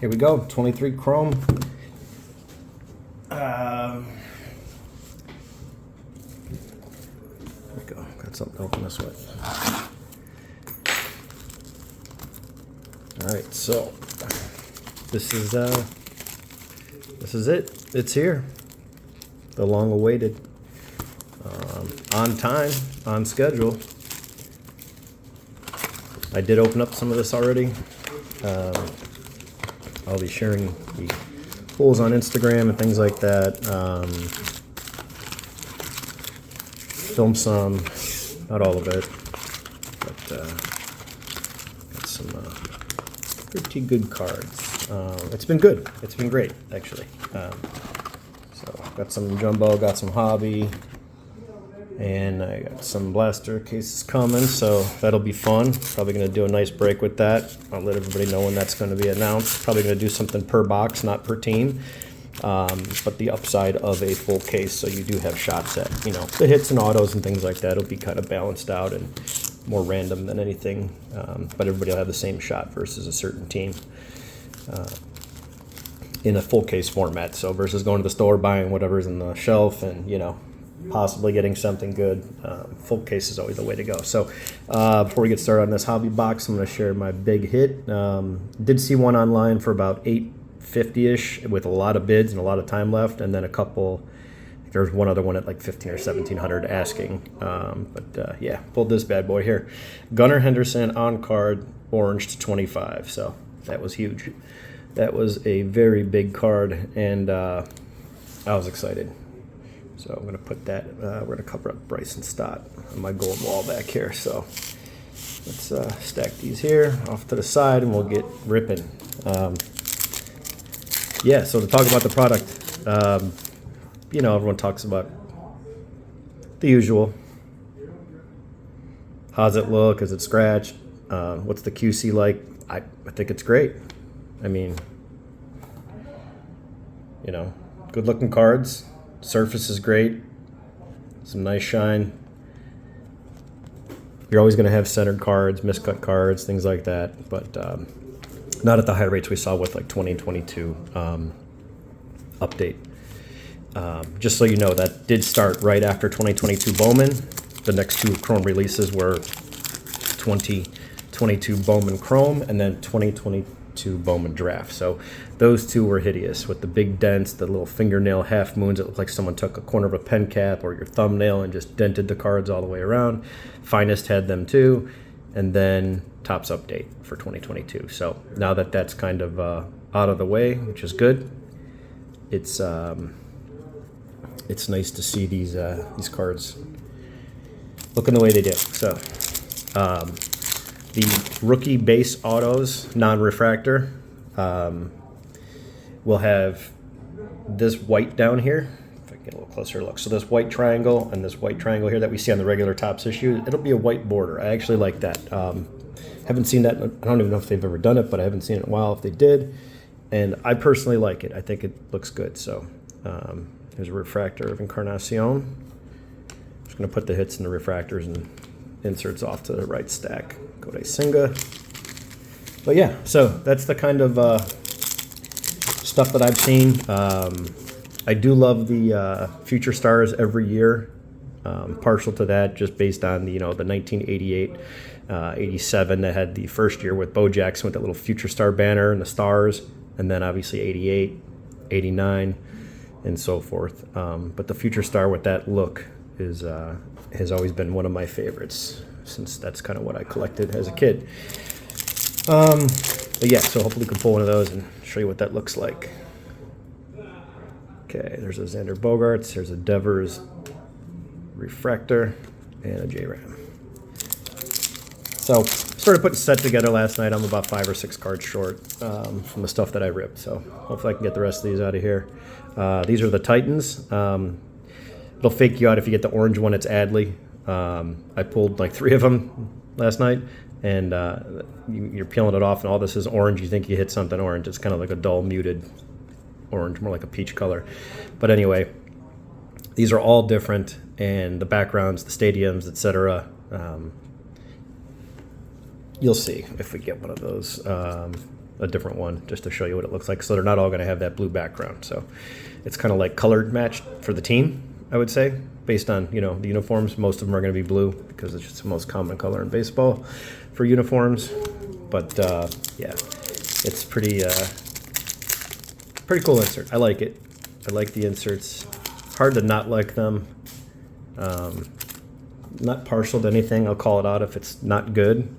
here we go. 23 chrome. There we go. Got something to open this with. All right, so this is it. It's here. The long-awaited, on time, on schedule. I did open up some of this already. I'll be sharing the pulls on Instagram and things like that. Film some, not all of it, but got some pretty good cards. It's been good. It's been great, actually. So got some jumbo, got some hobby, and I got some blaster cases coming, so that'll be fun. Probably going to do a nice break with that. I'll let everybody know when that's going to be announced. Probably going to do something per box, not per team. But the upside of a full case, so you do have shots at, the hits and autos and things like that. It'll be kind of balanced out and more random than anything. But everybody will have the same shot versus a certain team. In a full case format, so versus going to the store, buying whatever's in the shelf and, possibly getting something good. Full case is always the way to go. So before we get started on this hobby box, I'm going to share my big hit. Did see one online for about $850-ish with a lot of bids and a lot of time left, and then a couple. There's one other one at like $1,500 or $1,700 asking. Yeah, pulled this bad boy here. Gunnar Henderson on card, orange to 25. So that was huge. That was a very big card, and I was excited. So I'm going to put that, we're going to cover up Bryson Stott on my gold wall back here. So let's stack these here off to the side and we'll get ripping. Yeah, so to talk about the product, everyone talks about the usual. How's it look? Is it scratched? What's the QC like? I think it's great. I mean, good looking cards. Surface is great. Some nice shine. You're always going to have centered cards, miscut cards, things like that, but not at the high rates we saw with like 2022 update. Just so you know, that did start right after 2022 Bowman. The next two Chrome releases were 2022 Bowman Chrome and then 2022 Bowman Draft. So those two were hideous with the big dents, the little fingernail half moons. It looked like someone took a corner of a pen cap or your thumbnail and just dented the cards all the way around. Finest had them too. And then Topps update for 2022. So now that that's kind of out of the way, which is good, it's nice to see these cards looking the way they do. So the rookie base autos, non-refractor, we'll have this white down here. If I get a little closer look. So this white triangle and this white triangle here that we see on the regular Topps issue, it'll be a white border. I actually like that. Haven't seen that. I don't even know if they've ever done it, but I haven't seen it in a while if they did. And I personally like it. I think it looks good. So here's a refractor of Encarnacion. I'm just going to put the hits in the refractors and inserts off to the right stack. Go to Singa. But yeah, so that's the kind of stuff that I've seen. I do love the Future Stars every year. Partial to that, just based on the 1988, 87 that had the first year with Bo Jackson with that little Future Star banner and the stars, and then obviously 88, 89, and so forth. But the Future Star with that look has always been one of my favorites, since that's kind of what I collected as a kid. But yeah, so hopefully we can pull one of those and show you what that looks like. Okay, there's a Xander Bogaerts, there's a Devers refractor, and a Jerar. So started putting a set together last night. I'm about 5 or 6 cards short from the stuff that I ripped. So hopefully I can get the rest of these out of here. These are the Titans. It'll fake you out if you get the orange one. It's Adley. I pulled like 3 of them last night, and you're peeling it off, and all this is orange. You think you hit something orange. It's kind of like a dull, muted orange, more like a peach color. But anyway, these are all different, and the backgrounds, the stadiums, etc. You'll see if we get one of those. a different one just to show you what it looks like. So they're not all going to have that blue background. So it's kind of like colored matched for the team, I would say, based on, you know, the uniforms. Most of them are going to be blue because it's just the most common color in baseball for uniforms. But yeah, it's pretty cool insert. I like it. I like the inserts. Hard to not like them. Not partial to anything. I'll call it out if it's not good.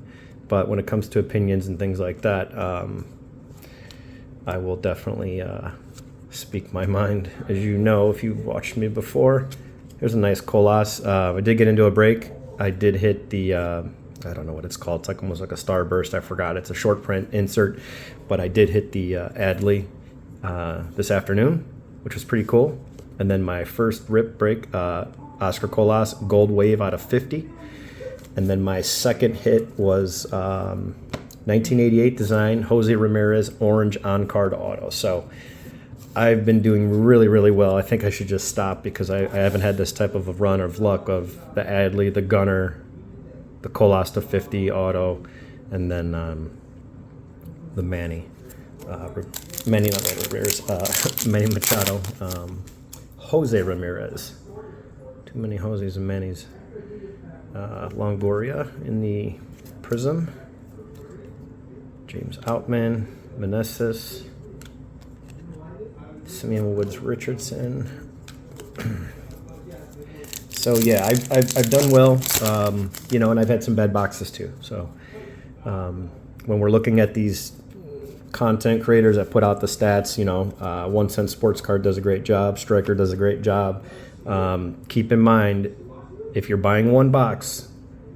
But when it comes to opinions and things like that, I will definitely speak my mind. As you know, if you've watched me before, here's a nice Colas. I did get into a break. I did hit the, I don't know what it's called. It's like almost like a starburst. I forgot. It's a short print insert. But I did hit the Adley this afternoon, which was pretty cool. And then my first rip break, Oscar Colas Gold Wave out of 50. And then my second hit was 1988 design, Jose Ramirez Orange on-card auto. So I've been doing really, really well. I think I should just stop because I haven't had this type of a run of luck of the Adley, the Gunner, the Colas to 50 auto, and then the Manny. Manny, not Ramirez, Manny Machado. Jose Ramirez. Too many Jose's and Mannys. Longoria in the Prism. James Outman, Meneses, Simeon Woods Richardson. So yeah, I've done well, you know, and I've had some bad boxes too. So when we're looking at these content creators that put out the stats, you know, 1 Cent Sports Card does a great job, Striker does a great job. Keep in mind, if you're buying one box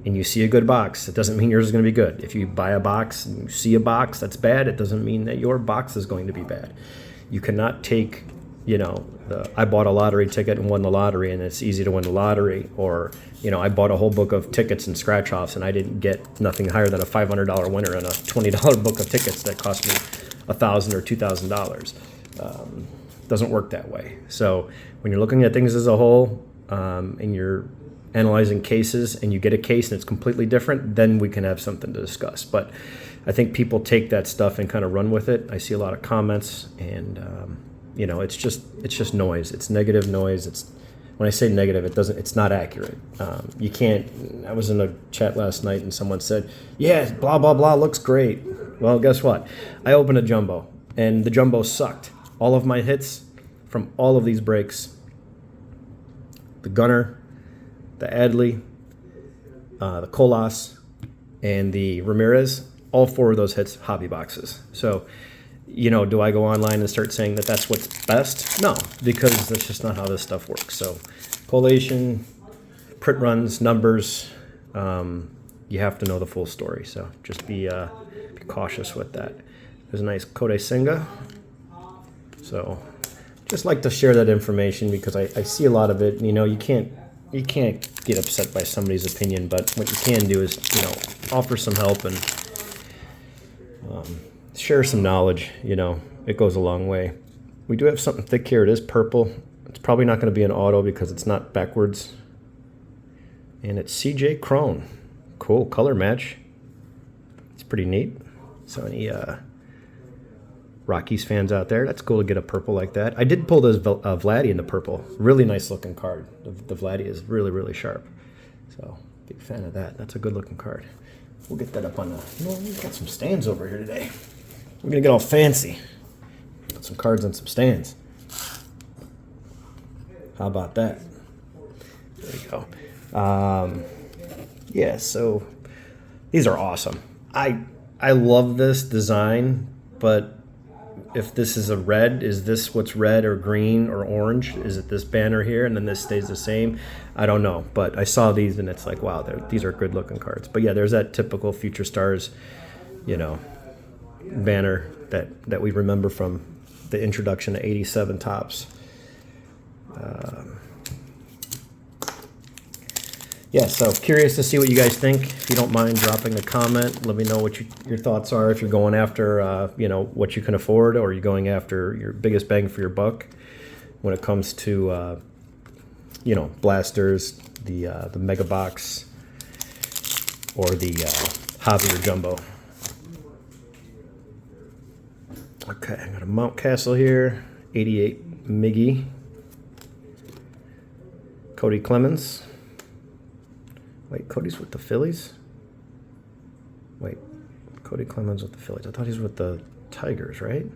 and you see a good box, it doesn't mean yours is going to be good. If you buy a box and you see a box that's bad, it doesn't mean that your box is going to be bad. You cannot take, you know, I bought a lottery ticket and won the lottery and it's easy to win the lottery. Or, you know, I bought a whole book of tickets and scratch-offs and I didn't get nothing higher than a $500 winner and a $20 book of tickets that cost me $1,000 or $2,000. Doesn't work that way. So when you're looking at things as a whole and you're analyzing cases and you get a case and it's completely different, then we can have something to discuss. But I think people take that stuff and kind of run with it. I see a lot of comments and you know, it's just noise. It's negative noise. It's, when I say negative, it's not accurate. You can't, I was in a chat last night and someone said, yeah, blah, blah, blah, looks great. Well, guess what? I opened a jumbo and the jumbo sucked. All of my hits from all of these breaks, the Gunner, the Adley, the Colas, and the Ramirez, all 4 of those hits, hobby boxes. So, you know, do I go online and start saying that that's what's best? No, because that's just not how this stuff works. So, collation, print runs, numbers, you have to know the full story. So, just be cautious with that. There's a nice Kodai Senga. So, just like to share that information because I see a lot of it. And, you know, you can't get upset by somebody's opinion, but what you can do is, you know, offer some help and share some knowledge. You know, it goes a long way. We do have something thick here. It is purple. It's probably not going to be an auto because it's not backwards. And it's CJ Crone. Cool color match. It's pretty neat. So any Rockies fans out there, that's cool to get a purple like that. I did pull this Vladdy in the purple. Really nice looking card. The Vladdy is really, really sharp. So big fan of that. That's a good looking card. We'll get that up on the, you know, we've got some stands over here today. We're gonna get all fancy. Put some cards on some stands. How about that? There you go. Yeah, so these are awesome. I love this design, but if this is a red, is this what's red or green or orange? Is it this banner here and then this stays the same? I don't know, but I saw these and it's like, wow, these are good looking cards. But yeah, there's that typical Future Stars, you know, banner that we remember from the introduction to 87 Topps. Yeah, so curious to see what you guys think. If you don't mind dropping a comment, let me know what your thoughts are. If you're going after, you know, what you can afford, or you're going after your biggest bang for your buck when it comes to, you know, blasters, the mega box, or the hobby or jumbo. Okay, I got a Mountcastle here, 88 Miggy. Cody Clemens. Wait, Cody's with the Phillies? Wait, Cody Clemens with the Phillies. I thought he was with the Tigers, right?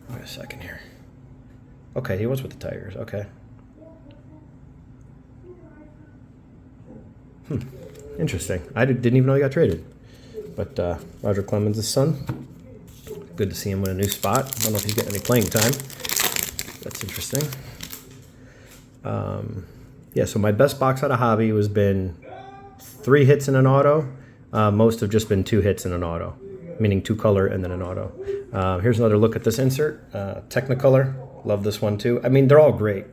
Wait a second here. Okay, he was with the Tigers. Okay. Interesting. I didn't even know he got traded. But Roger Clemens' son. Good to see him in a new spot. I don't know if he's getting any playing time. That's interesting. Yeah, so my best box out of hobby has been 3 hits in an auto. Most have just been 2 hits in an auto, meaning 2 color and then an auto. Here's another look at this insert. Technicolor. Love this one too. I mean, they're all great.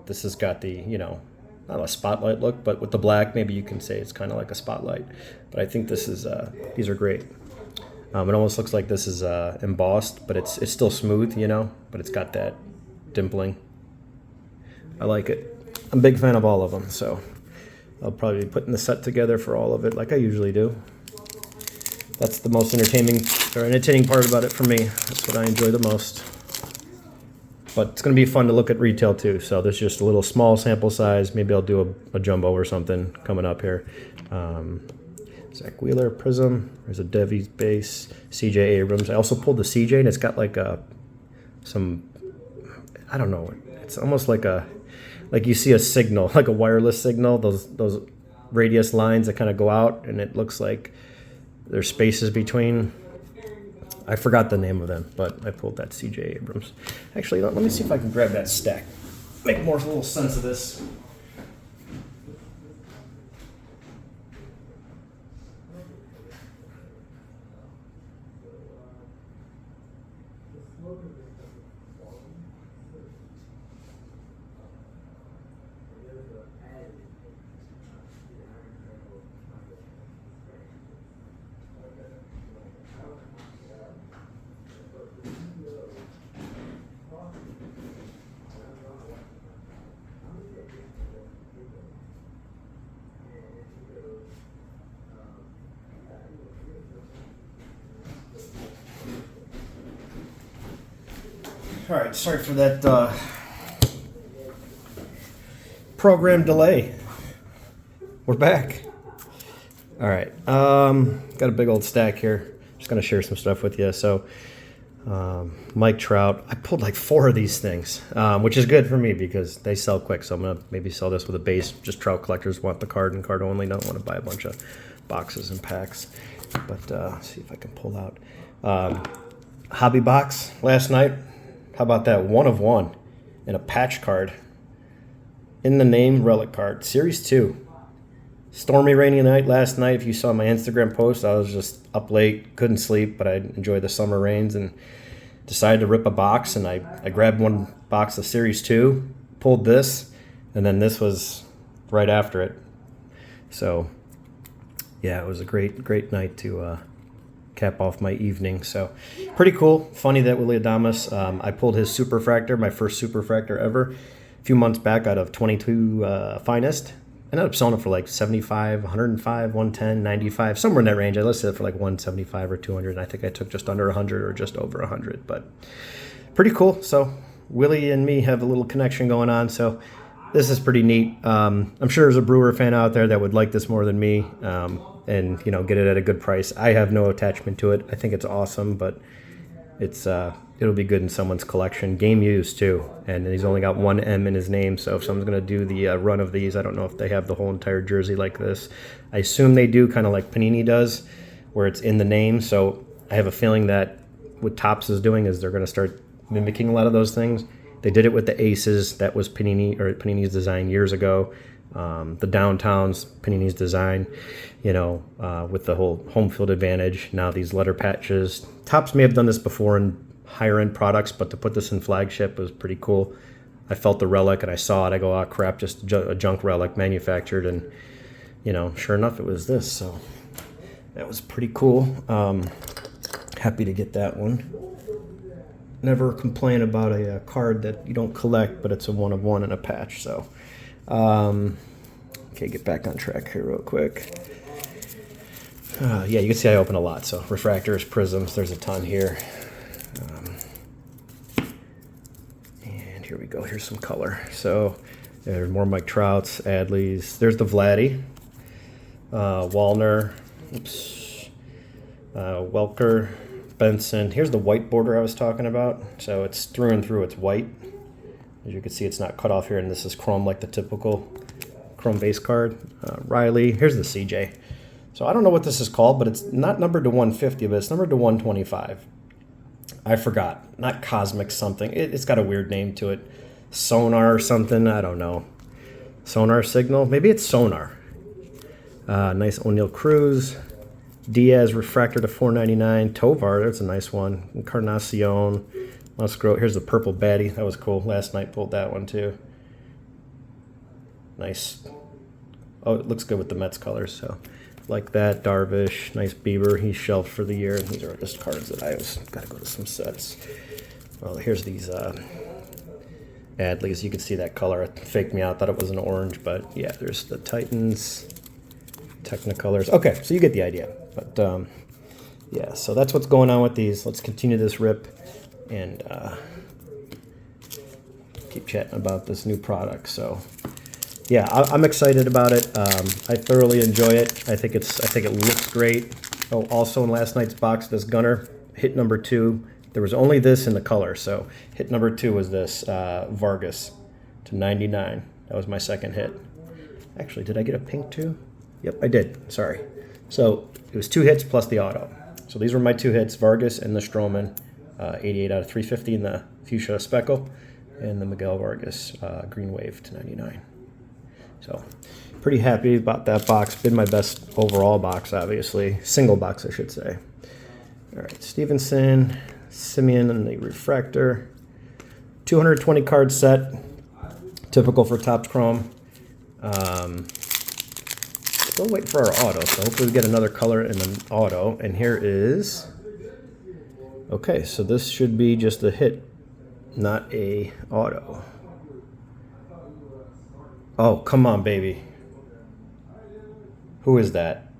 This has got the, not a spotlight look, but with the black, maybe you can say it's kind of like a spotlight. But I think this is, these are great. It almost looks like this is embossed, but it's still smooth, but it's got that dimpling. I like it. I'm a big fan of all of them, so I'll probably be putting the set together for all of it like I usually do. That's the most entertaining part about it for me. That's what I enjoy the most. But it's going to be fun to look at retail too. So this is just a little small sample size. Maybe I'll do a jumbo or something coming up here. Zach Wheeler, Prism. There's a Devy's base. C.J. Abrams. I also pulled the C.J. and it's got like I don't know. It's almost like you see a signal, like a wireless signal. Those radius lines that kind of go out, and it looks like there's spaces between. I forgot the name of them, but I pulled that C.J. Abrams. Actually, let me see if I can grab that stack. Make more little sense of this. All right, sorry for that program delay. We're back. All right, got a big old stack here. Just gonna share some stuff with you. So, Mike Trout, I pulled like 4 of these things, which is good for me because they sell quick. So I'm gonna maybe sell this with a base. Just Trout collectors want the card and card only. Don't want to buy a bunch of boxes and packs. But see if I can pull out hobby box last night. How about that? 1 of 1 and a patch card. In the name relic card. Series 2. Stormy, rainy night last night. If you saw my Instagram post, I was just up late, couldn't sleep, but I enjoyed the summer rains and decided to rip a box. And I grabbed one box of Series 2, pulled this, and then this was right after it. So, yeah, it was a great night to cap off my evening. So pretty cool. Funny that Willy Adames, I pulled his Superfractor, my first Superfractor ever, a few months back out of 22 Finest. I ended up selling it for like 75, 105, 110, 95, somewhere in that range. I listed it for like 175 or 200, and I think I took just under 100 or just over 100, but pretty cool. So Willie and me have a little connection going on, so this is pretty neat. I'm sure there's a Brewer fan out there that would like this more than me, and get it at a good price. I have no attachment to it. I think it's awesome, but it'll be good in someone's collection. Game used too, and he's only got 1 M in his name. So if someone's gonna do the run of these, I don't know if they have the whole entire jersey like this. I assume they do, kind of like Panini does, where it's in the name. So I have a feeling that what Topps is doing is they're gonna start mimicking a lot of those things. They did it with the Aces. That was Panini's design years ago. The Downtowns, Panini's design, with the whole home field advantage. Now these letter patches. Topps may have done this before in higher end products, but to put this in flagship was pretty cool. I felt the relic and I saw it. I go, oh crap, just a junk relic manufactured. And, sure enough, it was this. So that was pretty cool. Happy to get that one. Never complain about a card that you don't collect, but it's a 1 of 1 and a patch. So, okay, get back on track here real quick. Yeah, you can see I open a lot. So refractors, prisms, there's a ton here. And here we go. Here's some color. So there's more Mike Trouts, Adleys. There's the Vladdy, Wallner, Welker, Benson. Here's the white border I was talking about. So it's through and through, it's white. As you can see, it's not cut off here, and this is chrome like the typical chrome base card. Riley, here's the CJ. So I don't know what this is called, but it's not numbered to 150, but it's numbered to 125. I forgot. Not Cosmic something. It's got a weird name to it. Sonar or something. I don't know. Sonar Signal. Maybe it's Sonar. Nice O'Neill Cruz. Diaz Refractor to 499. Tovar. That's a nice one. Encarnacion. Musgrove. Here's the purple baddie. That was cool. Last night pulled that one too. Nice. Oh, it looks good with the Mets colors. So like that. Darvish. Nice Bieber. He's shelved for the year. And these are just cards that I always got to go to some sets. Well, here's these Adleys. You can see that color. It faked me out. Thought it was an orange, but yeah, there's the Titans, Technicolors. Okay, so you get the idea. But yeah, so that's what's going on with these. Let's continue this rip and keep chatting about this new product. So yeah, I'm excited about it. I thoroughly enjoy it. I think it looks great. Oh, also in last night's box, this Gunner hit number 2. There was only this in the color, so hit number 2 was this Vargas to 99. That was my second hit. Actually, did I get a pink too? Yep, I did. Sorry. So it was 2 hits plus the auto. So these were my 2 hits: Vargas and the Stroman, 88 out of 350 in the Fuchsia Speckle, and the Miguel Vargas Green Wave to 99. So pretty happy about that box. Been my best overall box, obviously. Single box, I should say. All right, Stevenson, Simeon, and the Refractor. 220 card set, typical for Topps Chrome. Still waiting for our auto, so hopefully we get another color in an auto. And here is, okay, so this should be just a hit, not a auto. Oh, come on, baby. Who is that?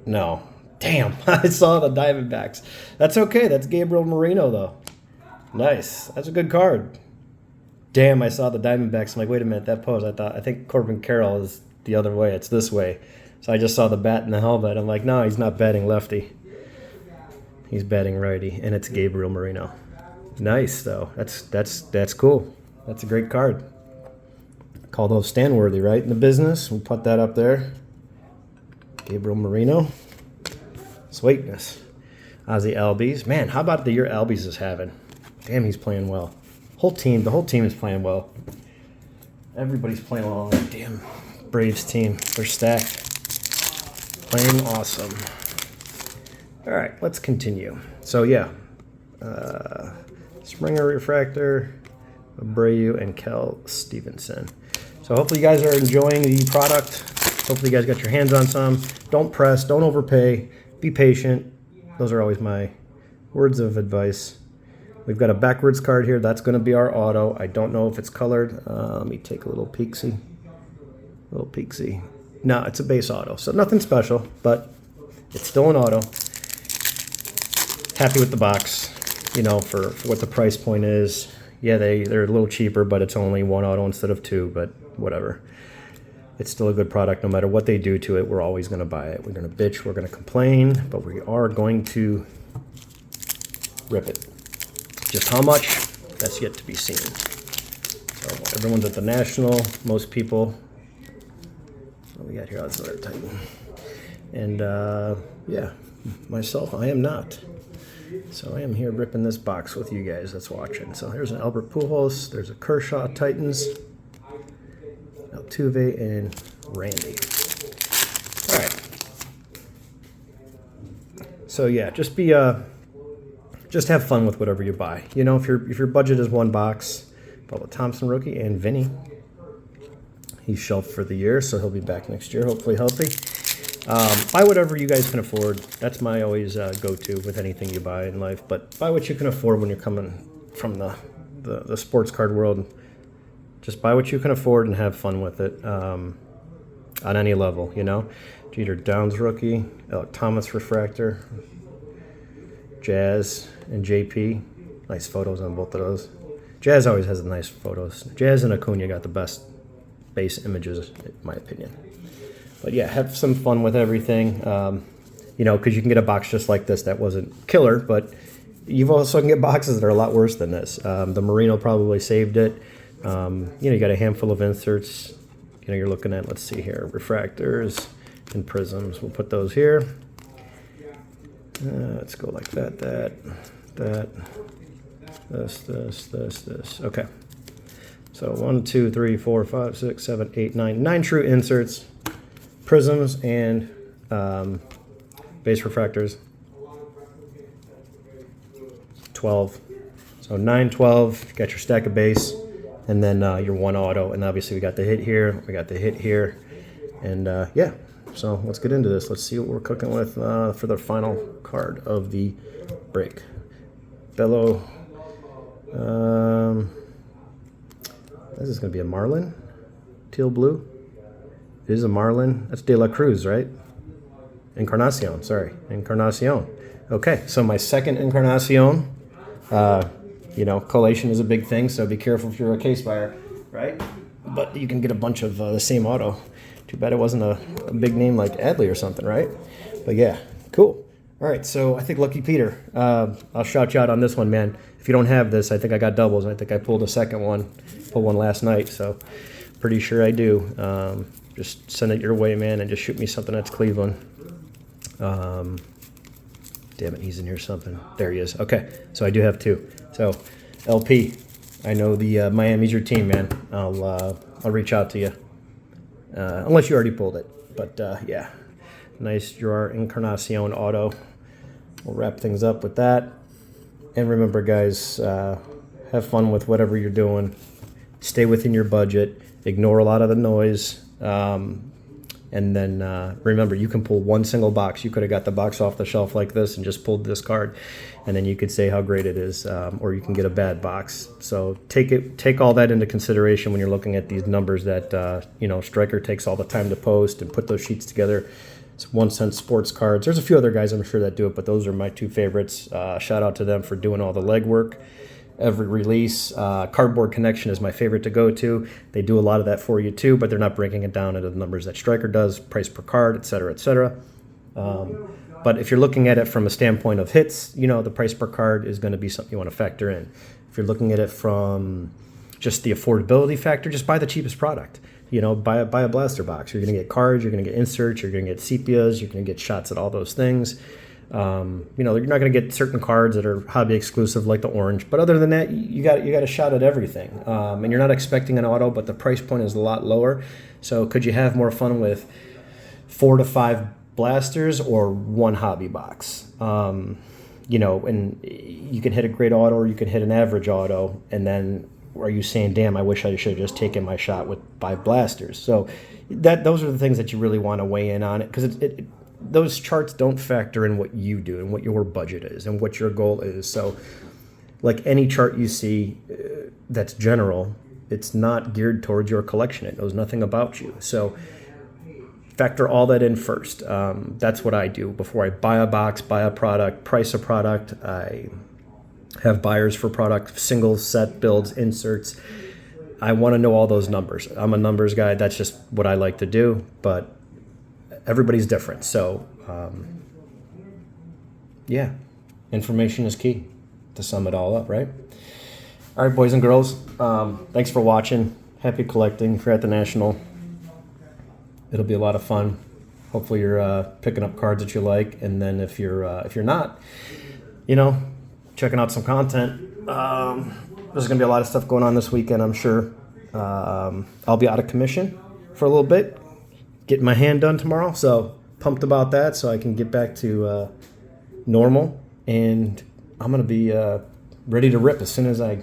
No. Damn, I saw the Diamondbacks. That's okay. That's Gabriel Moreno, though. Nice. That's a good card. Damn, I saw the Diamondbacks. I'm like, wait a minute, that pose. I think Corbin Carroll is the other way. It's this way. So I just saw the bat and the helmet. I'm like, no, he's not batting lefty. He's batting righty, and it's Gabriel Moreno. Nice, though. That's cool. That's a great card. Call those stand-worthy, right, in the business. We'll put that up there. Gabriel Moreno. Sweetness. Ozzie Albies. Man, how about the year Albies is having? Damn, he's playing well. The whole team is playing well. Everybody's playing well on that damn Braves team. They're stacked. Playing awesome. All right, let's continue. So, yeah. Springer Refractor, Abreu, and Kel Stevenson. So hopefully you guys are enjoying the product. Hopefully you guys got your hands on some. Don't press. Don't overpay. Be patient. Those are always my words of advice. We've got a backwards card here. That's going to be our auto. I don't know if it's colored. Let me take a little peek-see. No, it's a base auto. So nothing special, but it's still an auto. Happy with the box, you know, for what the price point is. Yeah, they're a little cheaper, but it's only 1 auto instead of 2, but whatever. It's still a good product. No matter what they do to it, we're always going to buy it. We're going to bitch, we're going to complain, but we are going to rip it. Just how much, that's yet to be seen. So everyone's at the National, most people. What we got here? That's another Titan. And yeah, myself, I am not. So I am here ripping this box with you guys that's watching. So there's an Albert Pujols, there's a Kershaw Titans, Altuve, and Randy. All right. So yeah, just have fun with whatever you buy. You know, if your budget is 1 box, Bubba Thompson rookie and Vinny. He's shelved for the year, so he'll be back next year, hopefully healthy. Buy whatever you guys can afford. That's my always go-to with anything you buy in life. But buy what you can afford when you're coming from the sports card world. Just buy what you can afford and have fun with it on any level, you know. Jeter Downs rookie, Alec Thomas refractor, Jazz and JP. Nice photos on both of those. Jazz always has nice photos. Jazz and Acuna got the best base images, in my opinion. But yeah, have some fun with everything. You know, because you can get a box just like this that wasn't killer, but you've also can get boxes that are a lot worse than this. The Marino probably saved it. You know, you got a handful of inserts. You know, you're looking at, let's see here, refractors and prisms. We'll put those here. Let's go like that, this. Okay. So 1, 2, 3, 4, 5, 6, 7, 8, 9. 9 true inserts, prisms, and base refractors. 12. So 9, 12. You got your stack of base, and then your 1 auto. And obviously we got the hit here. We got the hit here. And yeah. So let's get into this. Let's see what we're cooking with for the final card of the break. Bello. This is going to be a Marlin. Teal blue. It is a Marlin. That's De La Cruz, right? Encarnacion, sorry. Encarnacion. Okay, so my second Encarnacion. You know, collation is a big thing, so be careful if you're a case buyer, right? But you can get a bunch of the same auto. Too bad it wasn't a big name like Adley or something, right? But yeah, cool. All right, so I think Lucky Peter. I'll shout you out on this one, man. If you don't have this, I think I got doubles. I think I pulled a second one. Pulled one last night, so pretty sure I do. Just send it your way, man, and just shoot me something that's Cleveland. Damn it, he's in here something. There he is. Okay, so I do have 2. So LP, I know the Miami's your team, man. I'll reach out to you. Unless you already pulled it. But yeah, nice Jerar Encarnacion auto. We'll wrap things up with that. And remember, guys, have fun with whatever you're doing. Stay within your budget. Ignore a lot of the noise. And then remember, you can pull one single box. You could have got the box off the shelf like this and just pulled this card. And then you could say how great it is. Or you can get a bad box. So take all that into consideration when you're looking at these numbers that, you know, Stryker takes all the time to post and put those sheets together. It's 1 cent sports cards. There's a few other guys I'm sure that do it, but those are my 2 favorites. Shout out to them for doing all the legwork. Every release. Cardboard Connection is my favorite to go to. They do a lot of that for you too, but they're not breaking it down into the numbers that Stryker does, price per card, etc., etc. But if you're looking at it from a standpoint of hits, you know, the price per card is going to be something you want to factor in. If you're looking at it from just the affordability factor, just buy the cheapest product. You know, buy a blaster box. You're going to get cards, you're going to get inserts, you're going to get sepias, you're going to get shots at all those things. You know, you're not going to get certain cards that are hobby exclusive like the orange, but other than that, you got a shot at everything. And you're not expecting an auto, but the price point is a lot lower. So could you have more fun with 4 to 5 blasters or 1 hobby box? You know, and you can hit a great auto or you can hit an average auto, and then are you saying, damn, I wish I should have just taken my shot with 5 blasters? So those are the things that you really want to weigh in on it, because those charts don't factor in what you do and what your budget is and what your goal is. So like any chart you see that's general, it's not geared towards your collection. It knows nothing about you. So factor all that in first. That's what I do before I buy a box, buy a product, price a product. I have buyers for product, singles, set, builds, inserts. I want to know all those numbers. I'm a numbers guy. That's just what I like to do, but everybody's different. So, yeah, information is key to sum it all up, right? All right, boys and girls, thanks for watching. Happy collecting. If you're at the National, it'll be a lot of fun. Hopefully you're picking up cards that you like, and then if you're not, you know, checking out some content. There's going to be a lot of stuff going on this weekend, I'm sure. I'll be out of commission for a little bit, getting my hand done tomorrow, so pumped about that, so I can get back to normal, and I'm going to be ready to rip as soon as I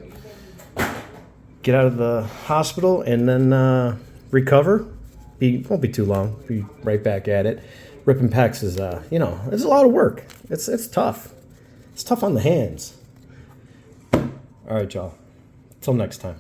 get out of the hospital, and then recover. Won't be too long. Be right back at it. Ripping packs is, you know, it's a lot of work. It's tough. It's tough on the hands. All right, y'all. Till next time.